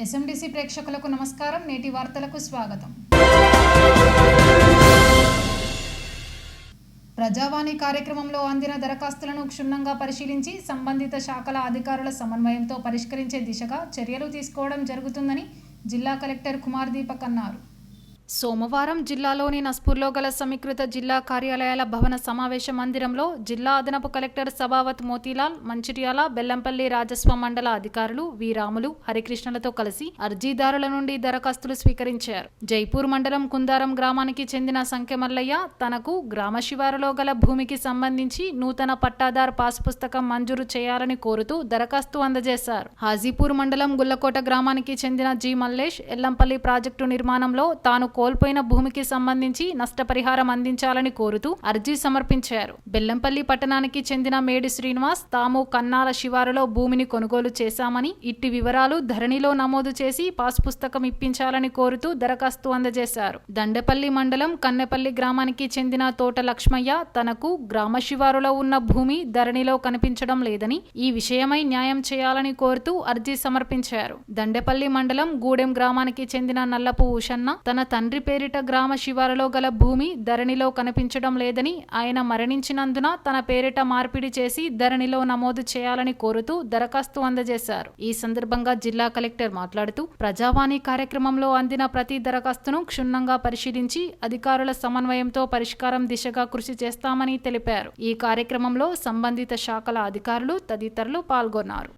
ఎస్ఎండిసి ప్రేక్షకులకు నమస్కారం. నేటి వార్తలకు స్వాగతం. ప్రజావాణి కార్యక్రమంలో అందిన దరఖాస్తులను క్షుణ్ణంగా పరిశీలించి సంబంధిత శాఖల అధికారుల సమన్వయంతో పరిష్కరించే దిశగా చర్యలు తీసుకోవడం జరుగుతుందని జిల్లా కలెక్టర్ కుమార్ దీపక్ అన్నారు. సోమవారం జిల్లాలోని నస్పూర్లో గల సమీకృత జిల్లా కార్యాలయాల భవన సమావేశ మందిరంలో జిల్లా అదనపు కలెక్టర్ సబావత్ మోతీలాల్, మంచిర్యాల, బెల్లంపల్లి రాజస్వ మండల అధికారులు వి రాములు, హరికృష్ణలతో కలిసి అర్జీదారుల నుండి దరఖాస్తులు స్వీకరించారు. జైపూర్ మండలం కుందారం గ్రామానికి చెందిన సంఖ్య మల్లయ్య తనకు గ్రామ శివారులో గల భూమికి సంబంధించి నూతన పట్టాదార్ పాస్ పుస్తకం మంజూరు చేయాలని కోరుతూ దరఖాస్తు అందజేశారు. హాజీపూర్ మండలం గుల్లకోట గ్రామానికి చెందిన జి మల్లేష్ ఎల్లంపల్లి ప్రాజెక్టు నిర్మాణంలో తాను కోల్పోయిన భూమికి సంబంధించి నష్టపరిహారం అందించాలని కోరుతూ అర్జీ సమర్పించారు. బెల్లంపల్లి పట్టణానికి చెందిన మేడి శ్రీనివాస్ తాము కన్నాల శివారులో భూమిని కొనుగోలు చేశామని, ఇట్టి వివరాలు ధరణిలో నమోదు చేసి పాస్ పుస్తకం ఇప్పించాలని కోరుతూ దరఖాస్తు అందజేశారు. దండపల్లి మండలం కన్నెపల్లి గ్రామానికి చెందిన తోట లక్ష్మయ్య తనకు గ్రామ శివారులో ఉన్న భూమి ధరణిలో కనిపించడం లేదని, ఈ విషయమై న్యాయం చేయాలని కోరుతూ అర్జీ సమర్పించారు. దండపల్లి మండలం గూడెం గ్రామానికి చెందిన నల్లపు ఉషన్న తన తండ్రి పేరిట గ్రామ శివారులో గల భూమి ధరణిలో కనిపించడం లేదని, ఆయన మరణించినందున తన పేరిట మార్పిడి చేసి ధరణిలో నమోదు చేయాలని కోరుతూ దరఖాస్తు అందజేశారు. ఈ సందర్భంగా జిల్లా కలెక్టర్ మాట్లాడుతూ ప్రజావాణి కార్యక్రమంలో అందిన ప్రతి దరఖాస్తును క్షుణ్ణంగా పరిశీలించి అధికారుల సమన్వయంతో పరిష్కారం దిశగా కృషి చేస్తామని తెలిపారు. ఈ కార్యక్రమంలో సంబంధిత శాఖల అధికారులు తదితరులు పాల్గొన్నారు.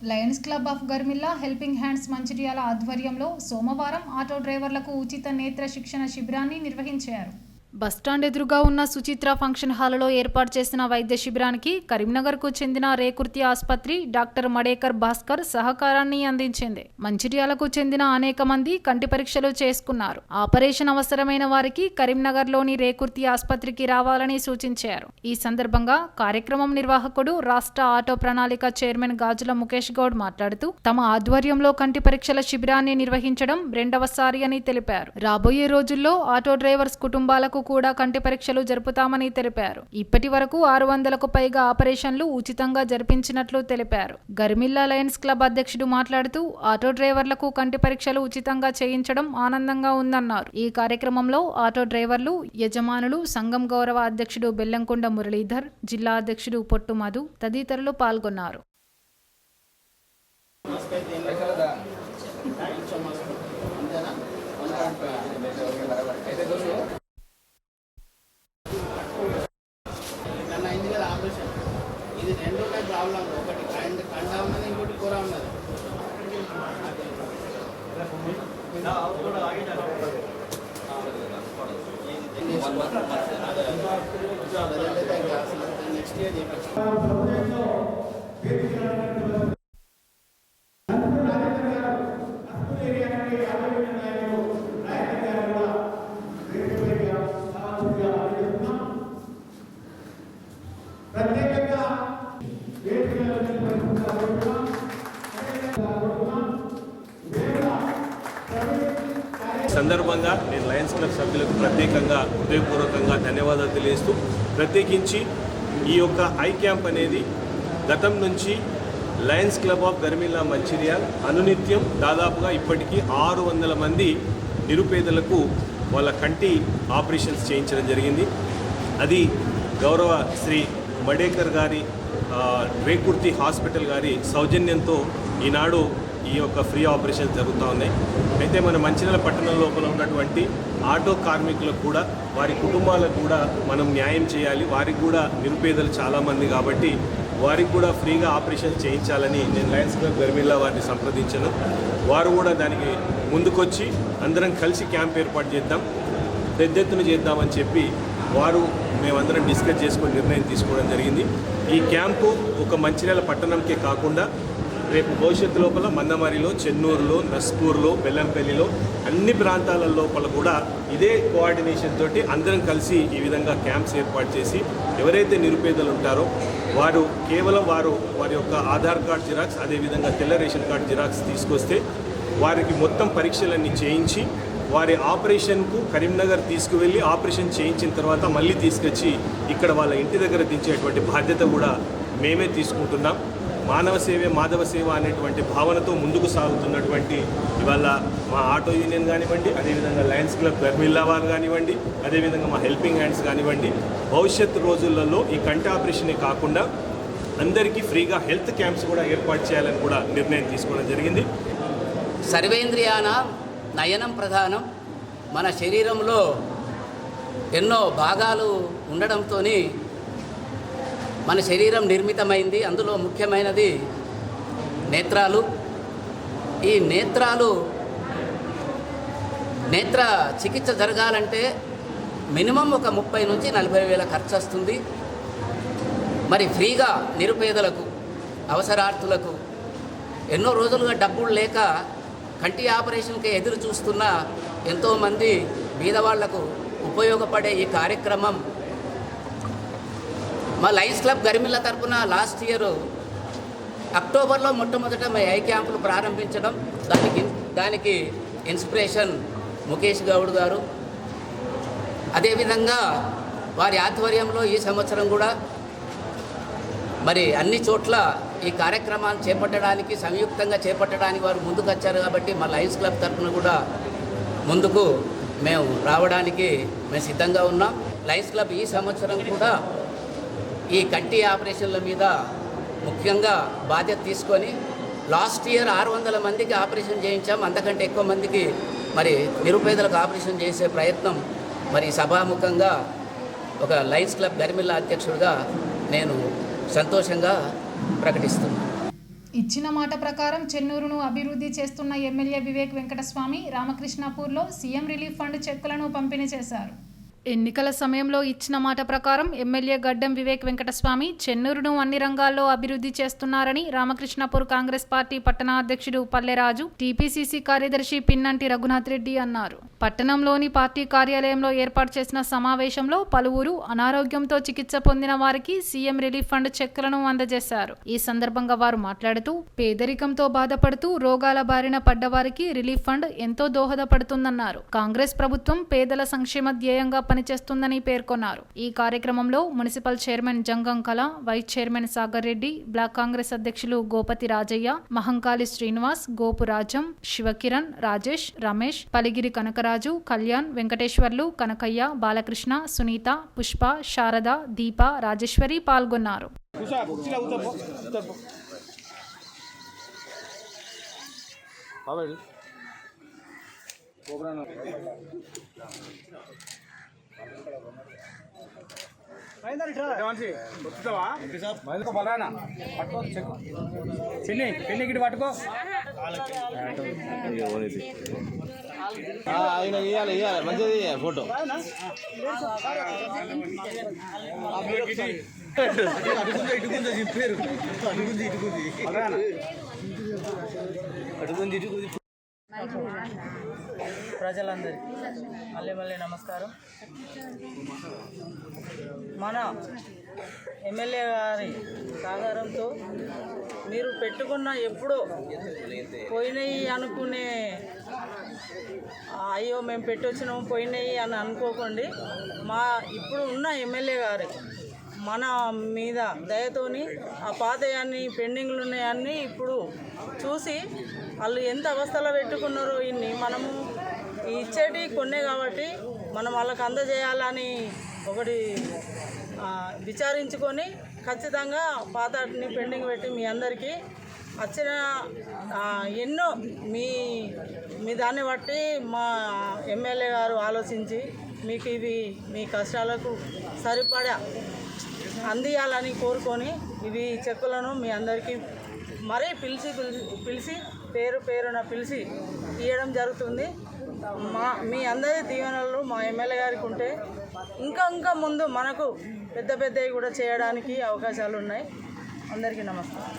Lions Club of Garmilla, Helping Hands Mancherial ఆధ్వర్యంలో సోమవారం ఆటో డ్రైవర్లకు ఉచిత నేత్ర శిక్షణ శిబిరాన్ని నిర్వహించారు. బస్టాండ్ ఎదురుగా ఉన్న సుచిత్ర ఫంక్షన్ హాల్లో ఏర్పాటు చేసిన వైద్య శిబిరానికి కరీంనగర్కు చెందిన రేకుర్తి ఆసుపత్రి డాక్టర్ మడేకర్ భాస్కర్ సహకారాన్ని అందించింది. మంచిర్యాలకు చెందిన అనేక మంది కంటి పరీక్షలు చేసుకున్నారు. ఆపరేషన్ అవసరమైన వారికి కరీంనగర్లోని రేకుర్తి ఆసుపత్రికి రావాలని సూచించారు. ఈ సందర్భంగా కార్యక్రమం నిర్వాహకుడు రాష్ట్ర ఆటో ప్రణాళిక చైర్మన్ గాజుల ముఖేష్ గౌడ్ మాట్లాడుతూ తమ ఆధ్వర్యంలో కంటి పరీక్షల శిబిరాన్ని నిర్వహించడం రెండవసారి అని తెలిపారు. రాబోయే రోజుల్లో ఆటో డ్రైవర్స్ కుటుంబాలకు కూడా కంటి పరీక్షలు జరుపుతామని తెలిపారు. ఇప్పటి వరకు 600కు పైగా ఆపరేషన్లు ఉచితంగా జరిపించినట్లు తెలిపారు. గర్మిల్లా లయన్స్ క్లబ్ అధ్యక్షుడు మాట్లాడుతూ ఆటో డ్రైవర్లకు కంటి పరీక్షలు ఉచితంగా చేయించడం ఆనందంగా ఉందన్నారు. ఈ కార్యక్రమంలో ఆటో డ్రైవర్లు, యజమానులు, సంఘం గౌరవ అధ్యక్షుడు బెల్లంకొండ మురళీధర్, జిల్లా అధ్యక్షుడు పొట్టు మధు తదితరులు పాల్గొన్నారు. ఇది రెండు ప్రాబ్లం, ఒకటి కండ ఉన్నది, ఇంకోటి కూర ఉన్నది. నెక్స్ట్ ఇయర్ సందర్భంగా నేను లయన్స్ క్లబ్ సభ్యులకు ప్రత్యేకంగా హృదయపూర్వకంగా ధన్యవాదాలు తెలియజేస్తూ, ప్రత్యేకించి ఈ యొక్క ఐ క్యాంప్ అనేది గతం నుంచి Lions Club of Garmilla Mancherial అనునిత్యం దాదాపుగా ఇప్పటికీ 600 మంది నిరుపేదలకు వాళ్ళ కంటి ఆపరేషన్స్ చేయించడం జరిగింది. అది గౌరవ శ్రీ మడేకర్ గారి రేకుర్తి హాస్పిటల్ గారి సౌజన్యంతో ఈనాడు ఈ యొక్క ఫ్రీ ఆపరేషన్స్ జరుగుతూ ఉన్నాయి. అయితే మన మంచిర్యాల పట్టణం లోపల ఉన్నటువంటి ఆటో కార్మికులకు కూడా, వారి కుటుంబాలకు కూడా మనం న్యాయం చేయాలి. వారికి కూడా నిరుపేదలు చాలామంది కాబట్టి వారికి కూడా ఫ్రీగా ఆపరేషన్ చేయించాలని నేను లయన్స్ క్లబ్ గర్మిల్లా వారిని సంప్రదించాను. వారు కూడా దానికి ముందుకొచ్చి అందరం కలిసి క్యాంప్ ఏర్పాటు చేద్దాం, పెద్ద ఎత్తున చేద్దామని చెప్పి వారు మేమందరం డిస్కస్ చేసుకొని నిర్ణయం తీసుకోవడం జరిగింది. ఈ క్యాంపు ఒక మంచిర్యాల పట్టణంకే కాకుండా రేపు భవిష్యత్తు లోపల మందమరిలో, చెన్నూరులో, నస్పూర్లో, బెల్లంపల్లిలో అన్ని ప్రాంతాల లోపల కూడా ఇదే కోఆర్డినేషన్ తోటి అందరం కలిసి ఈ విధంగా క్యాంప్స్ ఏర్పాటు చేసి ఎవరైతే నిరుపేదలు ఉంటారో వారు కేవలం వారి యొక్క ఆధార్ కార్డ్ జిరాక్స్, అదేవిధంగా తెల్ల రేషన్ కార్డ్ జిరాక్స్ తీసుకొస్తే వారికి మొత్తం పరీక్షలన్నీ చేయించి వారి ఆపరేషన్కు కరీంనగర్ తీసుకువెళ్ళి ఆపరేషన్ చేయించిన తర్వాత మళ్ళీ తీసుకొచ్చి ఇక్కడ వాళ్ళ ఇంటి దగ్గర దించేటువంటి బాధ్యత కూడా మేమే తీసుకుంటున్నాం. మానవ సేవే మాధవ సేవ అనేటువంటి భావనతో ముందుకు సాగుతున్నటువంటి ఇవాళ మా ఆటో యూనియన్ కానివ్వండి, అదేవిధంగా లయన్స్ క్లబ్ గర్మిల్లావార్ కానివ్వండి, అదేవిధంగా మా హెల్పింగ్ హ్యాండ్స్ కానివ్వండి, భవిష్యత్తు రోజులలో ఈ కంటి ఆపరేషనే కాకుండా అందరికీ ఫ్రీగా హెల్త్ క్యాంప్స్ కూడా ఏర్పాటు చేయాలని కూడా నిర్ణయం తీసుకోవడం జరిగింది. సర్వేంద్రియాన నయనం ప్రధానం. మన శరీరంలో ఎన్నో భాగాలు ఉండడంతో మన శరీరం నిర్మితమైంది. అందులో ముఖ్యమైనది నేత్రాలు. ఈ నేత్ర చికిత్స జరగాలంటే మినిమం ఒక 30 నుంచి 40 వేల ఖర్చు వస్తుంది. మరి ఫ్రీగా నిరుపేదలకు, అవసరార్థులకు ఎన్నో రోజులుగా డబ్బులు లేక కంటి ఆపరేషన్కి ఎదురు చూస్తున్న ఎంతోమంది బీదవాళ్లకు ఉపయోగపడే ఈ కార్యక్రమం మా లయన్స్ క్లబ్ గరిమిల్ల తరపున లాస్ట్ ఇయర్ అక్టోబర్లో మొట్టమొదట మా ఐ క్యాంపులు ప్రారంభించడం, దానికి ఇన్స్పిరేషన్ ముఖేష్ గౌడ్ గారు. అదేవిధంగా వారి ఆధ్వర్యంలో ఈ సంవత్సరం కూడా మరి అన్ని చోట్ల ఈ కార్యక్రమాన్ని చేపట్టడానికి, సంయుక్తంగా చేపట్టడానికి వారు ముందుకు వచ్చారు. కాబట్టి మా లయన్స్ క్లబ్ తరఫున కూడా ముందుకు మేము రావడానికి మేము సిద్ధంగా ఉన్నాం. లయన్స్ క్లబ్ ఈ సంవత్సరం కూడా ఈ కంటి ఆపరేషన్ల మీద ముఖ్యంగా బాధ్యత తీసుకొని లాస్ట్ ఇయర్ 600 మందికి ఆపరేషన్ చేయించాం. అంతకంటే ఎక్కువ మందికి మరి నిరుపేదలకు ఆపరేషన్ చేసే ప్రయత్నం మరి సభాముఖంగా ఒక లయన్స్ క్లబ్ గరిమిల్ల అధ్యక్షుడిగా నేను సంతోషంగా ప్రకటిస్తున్నాను. ఇచ్చిన మాట ప్రకారం చెన్నూరును అభివృద్ధి చేస్తున్న ఎమ్మెల్యే వివేక్ వెంకటస్వామి రామకృష్ణాపూర్లో సీఎం రిలీఫ్ ఫండ్ చెక్కులను పంపిణీ చేశారు. ఎన్నికల సమయంలో ఇచ్చిన మాట ప్రకారం ఎమ్మెల్యే గడ్డం వివేక్ వెంకటస్వామి చెన్నూరును అన్ని రంగాల్లో అభివృద్ధి చేస్తున్నారని రామకృష్ణాపూర్ కాంగ్రెస్ పార్టీ పట్టణ అధ్యక్షుడు పల్లెరాజు, టీపీసీసీ కార్యదర్శి పిన్నంటి రఘునాథ్ రెడ్డి అన్నారు. పట్టణంలోని పార్టీ కార్యాలయంలో ఏర్పాటు చేసిన సమావేశంలో పలువురు అనారోగ్యంతో చికిత్స పొందిన వారికి సీఎం రిలీఫ్ ఫండ్ చెక్కులను అందజేశారు. ఈ సందర్భంగా వారు మాట్లాడుతూ పేదరికంతో బాధపడుతూ రోగాల బారిన పడ్డవారికి రిలీఫ్ ఫండ్ ఎంతో దోహదపడుతుందన్నారు. కాంగ్రెస్ ప్రభుత్వం పేదల సంక్షేమ ధ్యేయంగా పనిచేస్తుందని పేర్కొన్నారు. ఈ కార్యక్రమంలో municipal chairman Jangam Kala, vice chairman Sagar Reddy, block Congress అధ్యక్షులు గోపతి రాజయ్య, మహంకాళి శ్రీనివాస్, గోపు రాజం, శివకిరణ్, రాజేష్, రమేష్, పలిగిరి కనకరాజు, కళ్యాణ్, వెంకటేశ్వర్లు, కనకయ్య, బాలకృష్ణ, సునీత, పుష్ప, శారద, దీప, రాజేశ్వరి పాల్గొన్నారు. పట్టుకో ఆయన ఇవ్వాలి మంచిది ఫోటో ప్రజలందరికీ మళ్ళీ నమస్కారం. మన ఎమ్మెల్యే గారి సహకారంతో మీరు పెట్టుకున్న ఎప్పుడో పోయినాయి అనుకునే అయ్యో మేము పెట్టొచ్చినాము పోయినాయి అని అనుకోకండి. మా ఇప్పుడు ఉన్న ఎమ్మెల్యే గారి మన మీద దయతోని ఆ పాతయాన్ని పెండింగ్లు ఉన్నాయన్నీ ఇప్పుడు చూసి వాళ్ళు ఎంత అవస్థలో పెట్టుకున్నారో ఇన్ని మనము ఇచ్చేటి కొన్నే కాబట్టి మనం వాళ్ళకి అందజేయాలని ఒకటి విచారించుకొని ఖచ్చితంగా పాతని పెండింగ్ పెట్టి మీ అందరికీ వచ్చిన ఎన్నో మీ దాన్ని బట్టి మా ఎమ్మెల్యే గారు ఆలోచించి మీకు ఇవి మీ కష్టాలకు సరిపడా అందియాలని కోరుకొని ఇవి చెక్కులను మీ అందరికీ మరీ పిలిచి పేరున పిలిచి ఇవ్వడం జరుగుతుంది. మీ అందరి దీవెనలు మా ఎమ్మెల్యే గారికి ఉంటే ఇంకా ముందు మనకు పెద్దవి కూడా చేయడానికి అవకాశాలు ఉన్నాయి. అందరికీ నమస్కారం.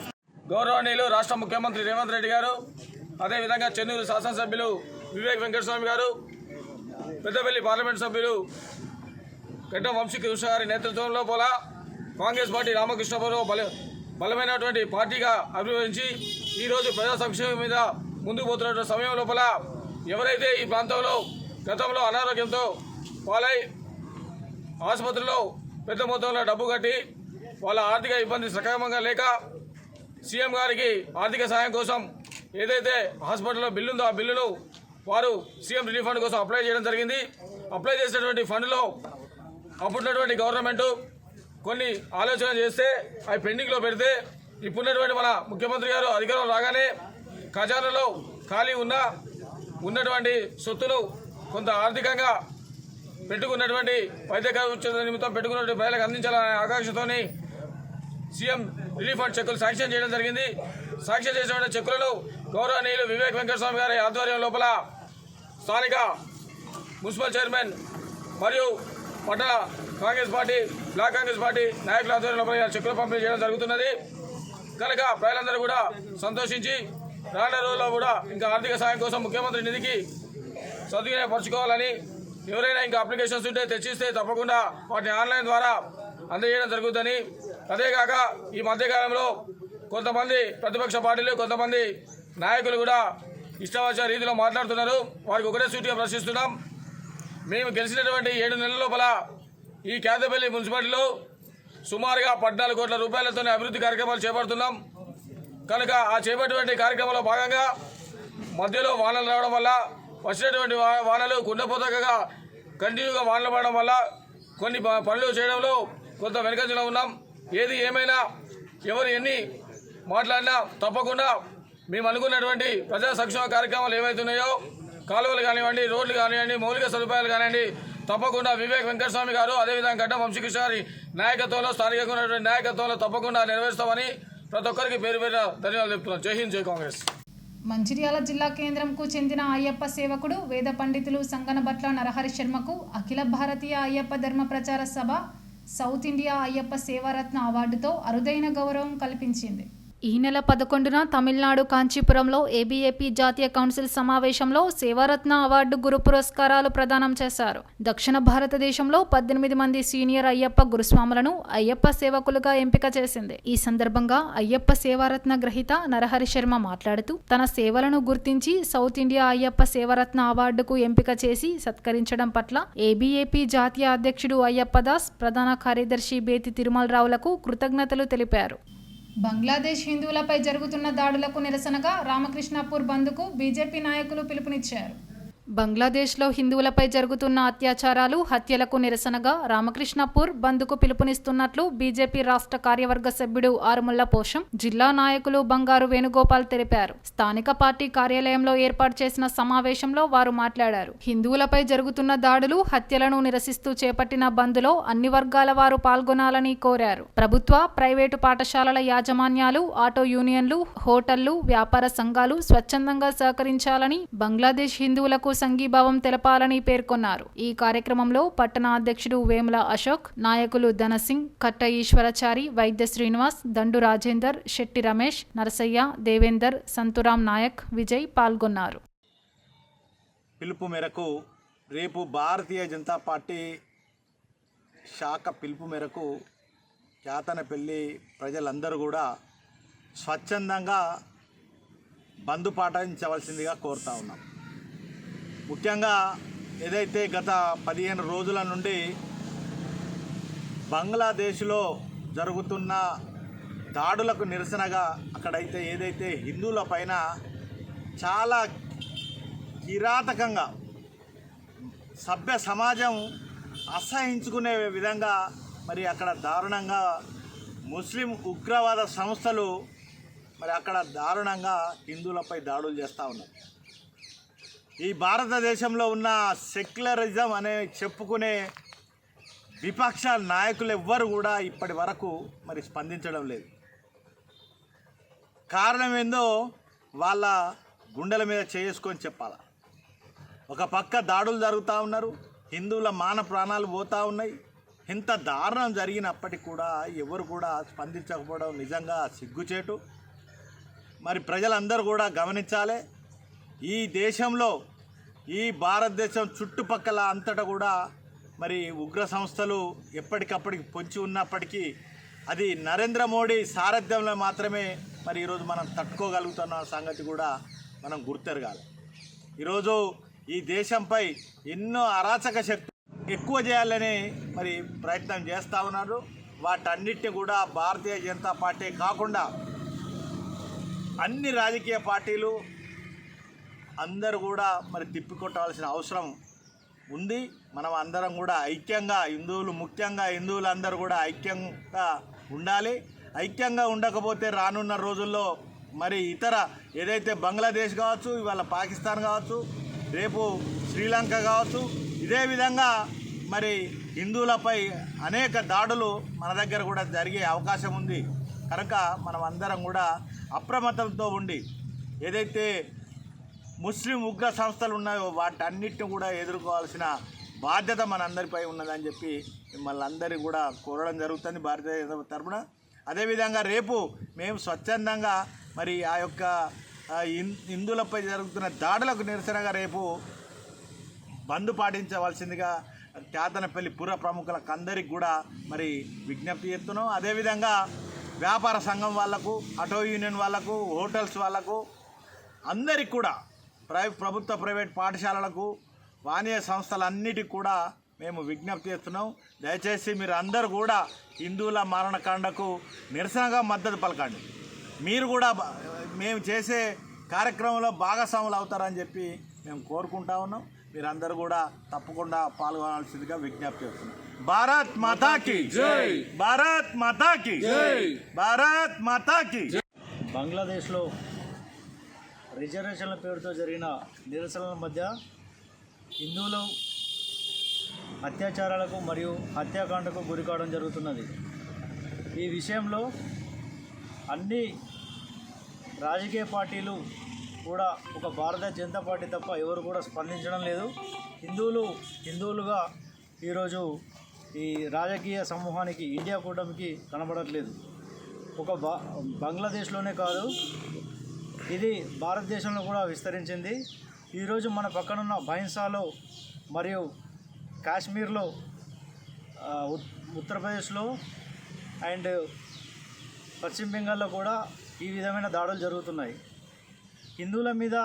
గౌరవనీయులు రాష్ట్ర ముఖ్యమంత్రి రేవంత్ రెడ్డి గారు, అదేవిధంగా చెన్నూరు శాసనసభ్యులు వివేక్ వెంకటస్వామి గారు, పెద్దపల్లి పార్లమెంట్ సభ్యులు గడ్డం వంశీకృష్ణ గారి నేతృత్వంలో పోలా కాంగ్రెస్ పార్టీ రామకృష్ణపురం బలమైనటువంటి పార్టీగా అభివర్ణించి ఈరోజు ప్రజా సంక్షేమం మీద ముందుకు పోతున్నటువంటి సమయం లోపల ఎవరైతే ఈ ప్రాంతంలో గతంలో అనారోగ్యంతో పాలై ఆసుపత్రిలో పెద్ద మొత్తంలో డబ్బు కట్టి వాళ్ళ ఆర్థిక ఇబ్బంది సక్రమంగా లేక సీఎం గారికి ఆర్థిక సాయం కోసం ఏదైతే హాస్పిటల్లో బిల్లు ఉందో ఆ బిల్లును వారు సీఎం రిలీఫ్ ఫండ్ కోసం అప్లై చేయడం జరిగింది. అప్లై చేసినటువంటి ఫండ్లో అప్పుడున్నటువంటి గవర్నమెంట్ కొన్ని ఆలోచన చేస్తే అవి పెండింగ్లో పెడితే ఇప్పుడున్నటువంటి మన ముఖ్యమంత్రి గారు అధికారం రాగానే ఖజానాలో ఖాళీ ఉన్నటువంటి సొత్తును కొంత ఆర్థికంగా పెట్టుకున్నటువంటి వైద్య ఖర్చుల నిమిత్తం పెట్టుకున్నటువంటి ప్రజలకు అందించాలనే ఆకాంక్షతోని సీఎం రిలీఫ్ ఫండ్ చెక్కులు శాంక్షన్ చేయడం జరిగింది. శాంక్షన్ చేసినటువంటి చెక్కులను గౌరవనీయులు వివేక్ వెంకటస్వామి గారి ఆధ్వర్యం లోపల స్థానిక మున్సిపల్ చైర్మన్ మరియు పట్టణ Congress party black Congress party నాయకుల ఆధ్వర్యం లోపల చెక్కులు పంపిణీ చేయడం జరుగుతున్నది. కనుక ప్రజలందరూ కూడా సంతోషించి రానున్న రోజుల్లో కూడా ఇంకా ఆర్థిక సాయం కోసం ముఖ్యమంత్రి నిధికి సద్వినియోగపరచుకోవాలని, ఎవరైనా ఇంకా అప్లికేషన్స్ ఉంటే తెచ్చిస్తే తప్పకుండా వాటిని ఆన్లైన్ ద్వారా అందజేయడం జరుగుతుందని, అదేగాక ఈ మధ్యకాలంలో కొంతమంది ప్రతిపక్ష పార్టీలు కొంతమంది నాయకులు కూడా ఇష్టవచ్చ రీతిలో మాట్లాడుతున్నారు. వారికి ఒకటే సూటిగా ప్రశ్నిస్తున్నాం. మేము గెలిచినటువంటి 7 నెలల లోపల ఈ కేదపల్లి మున్సిపాలిటీలో సుమారుగా 14 కోట్ల రూపాయలతో అభివృద్ధి కార్యక్రమాలు చేపడుతున్నాం. కనుక ఆ చేపట్టినటువంటి కార్యక్రమంలో భాగంగా మధ్యలో వానలు రావడం వల్ల వచ్చినటువంటి వానలు కుండపోతగా కంటిన్యూగా వానలు పడడం వల్ల కొన్ని పనులు చేయడంలో కొంత వెనుకంజలో ఉన్నాం. ఏది ఏమైనా ఎవరు ఎన్ని మాట్లాడినా తప్పకుండా మేము అనుకున్నటువంటి ప్రజా సంక్షేమ కార్యక్రమాలు ఏవైతున్నాయో కాలువలు కానివ్వండి, రోడ్లు కానివ్వండి, మౌలిక సదుపాయాలు కానివ్వండి, తప్పకుండా వివేక్ వెంకటస్వామి గారు అదేవిధంగా గడ్డం వంశీకృష్ణ గారి నాయకత్వంలో స్థానికంగా ఉన్నటువంటి నాయకత్వంలో తప్పకుండా నెరవేరుస్తామని ప్రతి ఒక్కరికి పేరు ధన్యవాదాలు చెప్తున్నాం. జై హింద్, జై కాంగ్రెస్. మంచిర్యాల జిల్లా కేంద్రంకు చెందిన అయ్యప్ప సేవకుడు వేద పండితులు సంగనబట్ల నరహరి శర్మకు అఖిల భారతీయ అయ్యప్ప ధర్మ ప్రచార సభ సౌత్ ఇండియా అయ్యప్ప సేవారత్న అవార్డుతో అరుదైన గౌరవం కల్పించింది. ఈ నెల 11న తమిళనాడు కాంచీపురంలో ఏబీఏపీ జాతీయ కౌన్సిల్ సమావేశంలో సేవారత్న అవార్డు గురు పురస్కారాలు ప్రదానం చేశారు. దక్షిణ భారతదేశంలో 18 మంది సీనియర్ అయ్యప్ప గురుస్వాములను అయ్యప్ప సేవకులుగా ఎంపిక చేసింది. ఈ సందర్భంగా అయ్యప్ప సేవారత్న గ్రహీత నరహరి శర్మ మాట్లాడుతూ తన సేవలను గుర్తించి సౌత్ ఇండియా అయ్యప్ప సేవారత్న అవార్డుకు ఎంపిక చేసి సత్కరించడం పట్ల ఏబీఏపీ జాతీయ అధ్యక్షుడు అయ్యప్పదాస్, ప్రధాన కార్యదర్శి బేతి తిరుమలరావులకు కృతజ్ఞతలు తెలిపారు. బంగ్లాదేశ్ హిందువులపై జరుగుతున్న దాడులకు నిరసనగా రామకృష్ణాపూర్ బంద్కు బీజేపీ నాయకులు పిలుపునిచ్చారు. బంగ్లాదేశ్లో హిందువులపై జరుగుతున్న అత్యాచారాలు, హత్యలకు నిరసనగా రామకృష్ణాపూర్ బంద్కు పిలుపునిస్తున్నట్లు బీజేపీ రాష్ట్ర కార్యవర్గ సభ్యుడు ఆరుముల్ల పోషం, జిల్లా నాయకులు బంగారు వేణుగోపాల్ తెలిపారు. స్థానిక పార్టీ కార్యాలయంలో ఏర్పాటు చేసిన సమావేశంలో వారు మాట్లాడారు. హిందువులపై జరుగుతున్న దాడులు, హత్యలను నిరసిస్తూ చేపట్టిన బంద్లో అన్ని వర్గాల వారు పాల్గొనాలని కోరారు. ప్రభుత్వ, ప్రైవేటు పాఠశాలల యాజమాన్యాలు, ఆటో యూనియన్లు, హోటళ్లు, వ్యాపార సంఘాలు స్వచ్ఛందంగా సహకరించాలని, బంగ్లాదేశ్ హిందువులకు సంఘీభావం తెలపాలని పేర్కొన్నారు. ఈ కార్యక్రమంలో పట్టణ అధ్యక్షుడు వేముల అశోక్, నాయకులు ధనసింగ్, కట్ట ఈశ్వరచారి, వైద్య శ్రీనివాస్, దండు రాజేందర్, శెట్టి రమేష్, నరసయ్య, దేవేందర్, సంతురాం నాయక్, విజయ్ పాల్గొన్నారు. పిలుపు మేరకు రేపు భారతీయ జనతా పార్టీ శాఖ పిలుపు మేరకు కేతనపల్లి ప్రజలందరూ కూడా స్వచ్ఛందంగా బంద్ పాటించవలసిందిగా కోరుతా ఉన్నాం. ముఖ్యంగా ఏదైతే గత 15 రోజుల నుండి బంగ్లాదేశ్లో జరుగుతున్న దాడులకు నిరసనగా అక్కడైతే ఏదైతే హిందువుల పైన చాలా కిరాతకంగా సభ్య సమాజం అసహించుకునే విధంగా మరి అక్కడ దారుణంగా ముస్లిం ఉగ్రవాద సంస్థలు మరి అక్కడ దారుణంగా హిందువులపై దాడులు చేస్తూ ఉన్నాయి. ఈ భారతదేశంలో ఉన్న సెక్యులరిజం అనే చెప్పుకునే విపక్ష నాయకులు ఎవ్వరు కూడా ఇప్పటి వరకు మరి స్పందించడం లేదు. కారణం ఏందో వాళ్ళ గుండెల మీద చేసుకొని చెప్పాలి. ఒక పక్క దాడులు జరుగుతూ ఉన్నారు, హిందువుల మాన ప్రాణాలు పోతూ ఉన్నాయి. ఇంత దారుణం జరిగినప్పటికీ కూడా ఎవరు కూడా స్పందించకపోవడం నిజంగా సిగ్గుచేటు. మరి ప్రజలందరూ కూడా గమనించాలి, ఈ దేశంలో ఈ భారతదేశం చుట్టుపక్కల అంతటా కూడా మరి ఉగ్ర సంస్థలు ఎప్పటికప్పటికి పొంచి ఉన్నప్పటికీ అది నరేంద్ర మోడీ సారథ్యంలో మాత్రమే మరి ఈరోజు మనం తట్టుకోగలుగుతున్న సంగతి కూడా మనం గుర్తెరగాలి. ఈరోజు ఈ దేశంపై ఎన్నో అరాచక శక్తులు ఎక్కువ చేయాలని మరి ప్రయత్నం చేస్తూ ఉన్నారు. వాటన్నిటిని కూడా భారతీయ జనతా పార్టీ కాకుండా అన్ని రాజకీయ పార్టీలు అందరూ కూడా మరి తిప్పికొట్టాల్సిన అవసరం ఉంది. మనం అందరం కూడా ఐక్యంగా, ముఖ్యంగా హిందువులందరూ కూడా ఐక్యంగా ఉండాలి. ఐక్యంగా ఉండకపోతే రానున్న రోజుల్లో మరి ఇతర ఏదైతే బంగ్లాదేశ్ కావచ్చు, ఇవాళ పాకిస్తాన్ కావచ్చు, రేపు శ్రీలంక కావచ్చు, ఇదే విధంగా మరి హిందువులపై అనేక దాడులు మన దగ్గర కూడా జరిగే అవకాశం ఉంది. కనుక మనం అందరం కూడా అప్రమత్తంతో ఉండి ఏదైతే ముస్లిం ఉగ్ర సంస్థలు ఉన్నాయో వాటన్నిటిని కూడా ఎదుర్కోవాల్సిన బాధ్యత మనందరిపై ఉన్నదని చెప్పి మిమ్మల్ని అందరికీ కూడా కోరడం జరుగుతుంది భారతీయ జనతా తరఫున. అదేవిధంగా రేపు మేము స్వచ్ఛందంగా మరి ఆ యొక్క హిందువులపై జరుగుతున్న దాడులకు నిరసనగా రేపు బంద్ పాటించవలసిందిగా కేతనపల్లి పుర ప్రముఖులకు అందరికి కూడా మరి విజ్ఞప్తి చేస్తున్నాం. అదేవిధంగా వ్యాపార సంఘం వాళ్లకు, ఆటో యూనియన్ వాళ్లకు, హోటల్స్ వాళ్లకు అందరికి కూడా ప్రభుత్వ ప్రైవేట్ పాఠశాలలకు, వాణిజ్య సంస్థలన్నిటికి కూడా మేము విజ్ఞప్తి చేస్తున్నాం. దయచేసి మీరు అందరూ కూడా హిందువుల మారణకాండకు నిరసనగా మద్దతు పలకండి. మీరు కూడా మేము చేసే కార్యక్రమంలో భాగస్వాములు అవుతారని చెప్పి మేము కోరుకుంటా ఉన్నాం. మీరందరూ కూడా తప్పకుండా పాల్గొనాల్సిందిగా విజ్ఞప్తి చేస్తున్నాం. భారత్ మాతాకి జై, భారత్ మాతాకి జై, భారత్ మాతాకి జై. బంగ్లాదేశ్లో రిజర్వేషన్ల పేరుతో జరిగిన నిరసనల మధ్య హిందువులు అత్యాచారాలకు మరియు హత్యాకాండకు గురి కావడం జరుగుతున్నది. ఈ విషయంలో అన్ని రాజకీయ పార్టీలు కూడా ఒక భారతీయ జనతా పార్టీ తప్ప ఎవరు కూడా స్పందించడం లేదు. హిందువులుగా ఈరోజు ఈ రాజకీయ సమూహానికి, ఇండియా కూటమికి కనబడట్లేదు. ఒక బంగ్లాదేశ్లోనే కాదు, ఇది భారతదేశంలో కూడా విస్తరించింది. ఈరోజు మన పక్కనున్న భైంసాలో మరియు కాశ్మీర్లో, ఉత్తరప్రదేశ్లో అండ్ పశ్చిమ బెంగాల్లో కూడా ఈ విధమైన దాడులు జరుగుతున్నాయి. హిందువుల మీద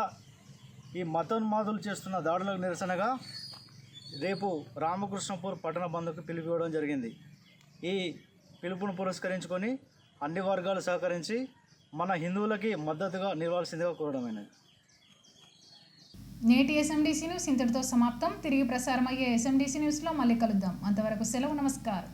ఈ మతోన్మాదులు చేస్తున్న దాడులకు నిరసనగా రేపు రామకృష్ణపూర్ పట్టణ బంద్కు పిలుపుకోవడం జరిగింది. ఈ పిలుపును పురస్కరించుకొని అన్ని వర్గాలు సహకరించి మన హిందువులకి మద్దతుగా నిలవాల్సిందిగా కోరడమైనది. నేటి ఎస్ఎండిసి న్యూస్ ఇంతటితో సమాప్తం. తిరిగి ప్రసారమయ్యే ఎస్ఎండిసి న్యూస్లో మళ్ళీ కలుద్దాం. అంతవరకు సెలవు, నమస్కారం.